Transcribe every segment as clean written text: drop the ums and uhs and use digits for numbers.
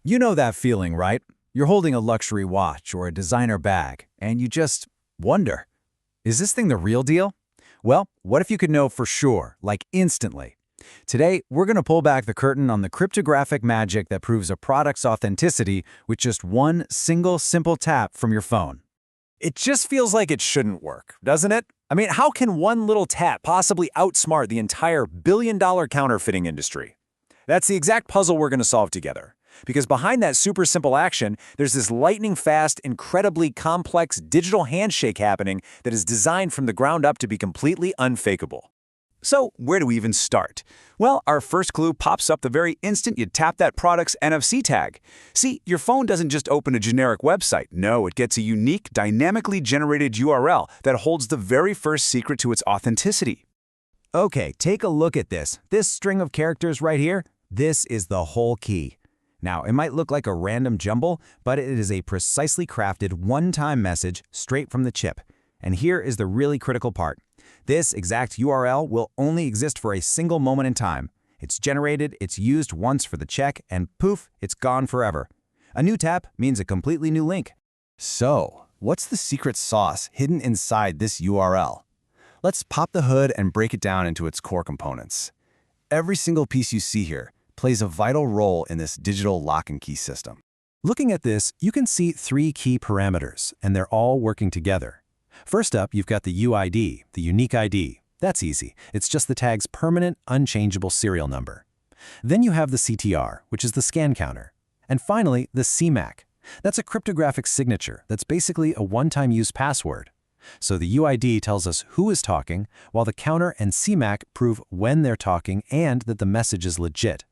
You know that feeling, right? You're holding a luxury watch or a designer bag, and you just wonder, is this thing the real deal? Well, what if you could know for sure, like instantly? Today, we're going to pull back the curtain on the cryptographic magic that proves a product's authenticity with just one single simple tap from your phone. It just feels like it shouldn't work, doesn't it? I mean, how can one little tap possibly outsmart the entire billion-dollar counterfeiting industry? That's the exact puzzle we're going to solve together. Because behind that super simple action, there's this lightning-fast, incredibly complex digital handshake happening that is designed from the ground up to be completely unfakeable. So, where do we even start? Well, our first clue pops up the very instant you tap that product's NFC tag. See, your phone doesn't just open a generic website. No, it gets a unique, dynamically generated URL that holds the very first secret to its authenticity. Okay, take a look at this. This string of characters right here, this is the whole key. Now, it might look like a random jumble, but it is a precisely crafted one-time message straight from the chip. And here is the really critical part. This exact URL will only exist for a single moment in time. It's generated, it's used once for the check, and poof, it's gone forever. A new tap means a completely new link. So, what's the secret sauce hidden inside this URL? Let's pop the hood and break it down into its core components. Every single piece you see here plays a vital role in this digital lock and key system. Looking at this, you can see three key parameters, and they're all working together. First up, you've got the UID, the unique ID. That's easy. It's just the tag's permanent, unchangeable serial number. Then you have the CTR, which is the scan counter. And finally, the CMAC. That's a cryptographic signature that's basically a one-time use password. So the UID tells us who is talking, while the counter and CMAC prove when they're talking and that the message is legit.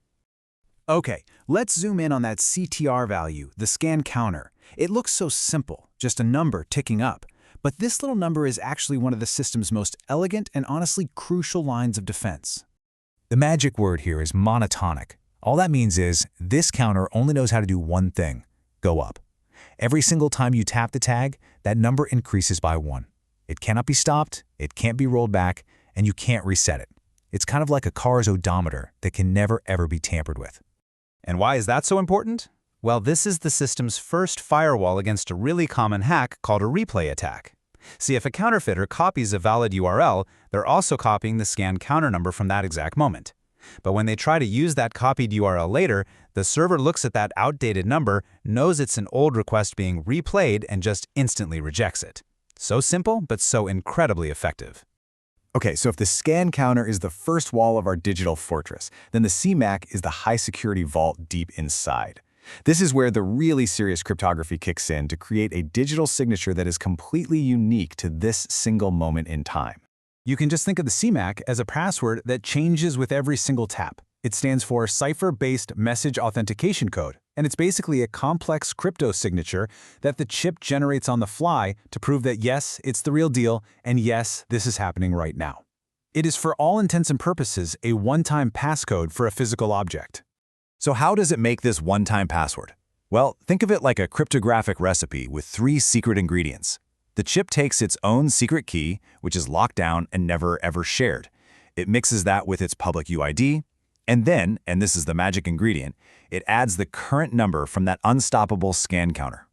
Okay, let's zoom in on that CTR value, the scan counter. It looks so simple, just a number ticking up. But this little number is actually one of the system's most elegant and honestly crucial lines of defense. The magic word here is monotonic. All that means is this counter only knows how to do one thing: go up. Every single time you tap the tag, that number increases by 1. It cannot be stopped, it can't be rolled back, and you can't reset it. It's kind of like a car's odometer that can never ever be tampered with. And why is that so important? Well, this is the system's first firewall against a really common hack called a replay attack. See, if a counterfeiter copies a valid URL, they're also copying the scan counter number from that exact moment. But when they try to use that copied URL later, the server looks at that outdated number, knows it's an old request being replayed, and just instantly rejects it. So simple, but so incredibly effective. Okay, so if the scan counter is the first wall of our digital fortress, then the CMAC is the high-security vault deep inside. This is where the really serious cryptography kicks in to create a digital signature that is completely unique to this single moment in time. You can just think of the CMAC as a password that changes with every single tap. It stands for Cipher-Based Message Authentication Code, and it's basically a complex crypto signature that the chip generates on the fly to prove that yes, it's the real deal, and yes, this is happening right now. It is for all intents and purposes a one-time passcode for a physical object. So how does it make this one-time password? Well, think of it like a cryptographic recipe with 3 secret ingredients. The chip takes its own secret key, which is locked down and never ever shared. It mixes that with its public UID, and then, and this is the magic ingredient, it adds the current number from that unstoppable scan counter.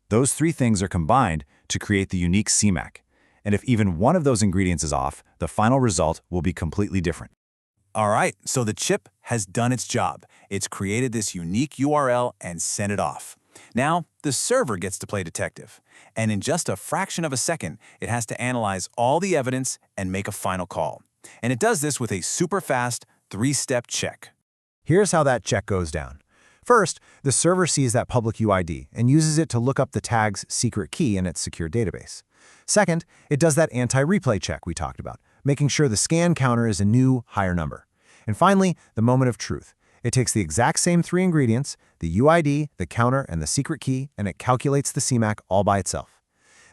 Those 3 things are combined to create the unique CMAC. And if even one of those ingredients is off, the final result will be completely different. All right, so the chip has done its job. It's created this unique URL and sent it off. Now, the server gets to play detective. And in just a fraction of a second, it has to analyze all the evidence and make a final call. And it does this with a super fast 3-step check. Here's how that check goes down. First, the server sees that public UID and uses it to look up the tag's secret key in its secure database. Second, it does that anti-replay check we talked about, making sure the scan counter is a new, higher number. And finally, the moment of truth. It takes the exact same 3 ingredients, the UID, the counter, and the secret key, and it calculates the CMAC all by itself.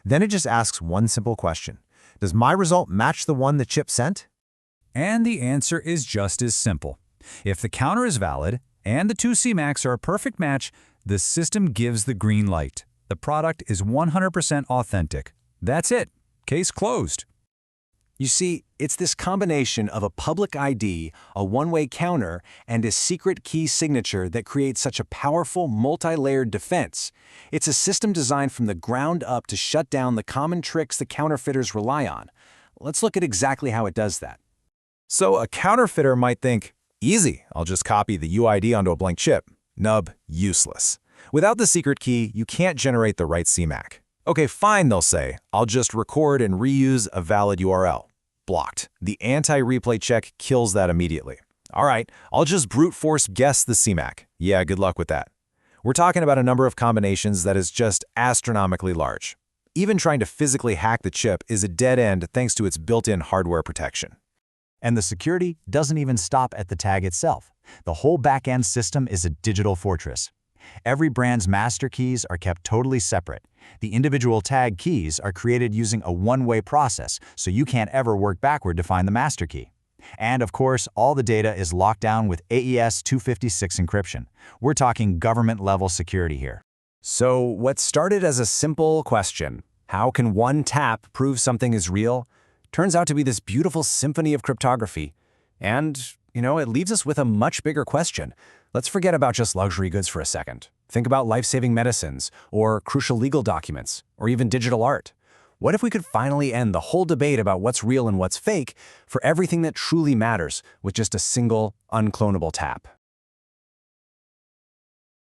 Then it just asks one simple question. Does my result match the one the chip sent? And the answer is just as simple. If the counter is valid and the 2 CMACs are a perfect match, the system gives the green light. The product is 100% authentic. That's it. Case closed. You see, it's this combination of a public ID, a one-way counter, and a secret key signature that creates such a powerful, multi-layered defense. It's a system designed from the ground up to shut down the common tricks the counterfeiters rely on. Let's look at exactly how it does that. So a counterfeiter might think, easy, I'll just copy the UID onto a blank chip. Nub, useless. Without the secret key, you can't generate the right CMAC. Okay, fine, they'll say. I'll just record and reuse a valid URL. Blocked. The anti-replay check kills that immediately. All right, I'll just brute force guess the CMAC. Yeah, good luck with that. We're talking about a number of combinations that is just astronomically large. Even trying to physically hack the chip is a dead end thanks to its built-in hardware protection. And the security doesn't even stop at the tag itself. The whole back-end system is a digital fortress. Every brand's master keys are kept totally separate. The individual tag keys are created using a one-way process, so you can't ever work backward to find the master key. And of course, all the data is locked down with AES 256 encryption. We're talking government-level security here. So what started as a simple question, how can one tap prove something is real, turns out to be this beautiful symphony of cryptography. And, it leaves us with a much bigger question. Let's forget about just luxury goods for a second. Think about life-saving medicines, or crucial legal documents, or even digital art. What if we could finally end the whole debate about what's real and what's fake for everything that truly matters with just a single, unclonable tap?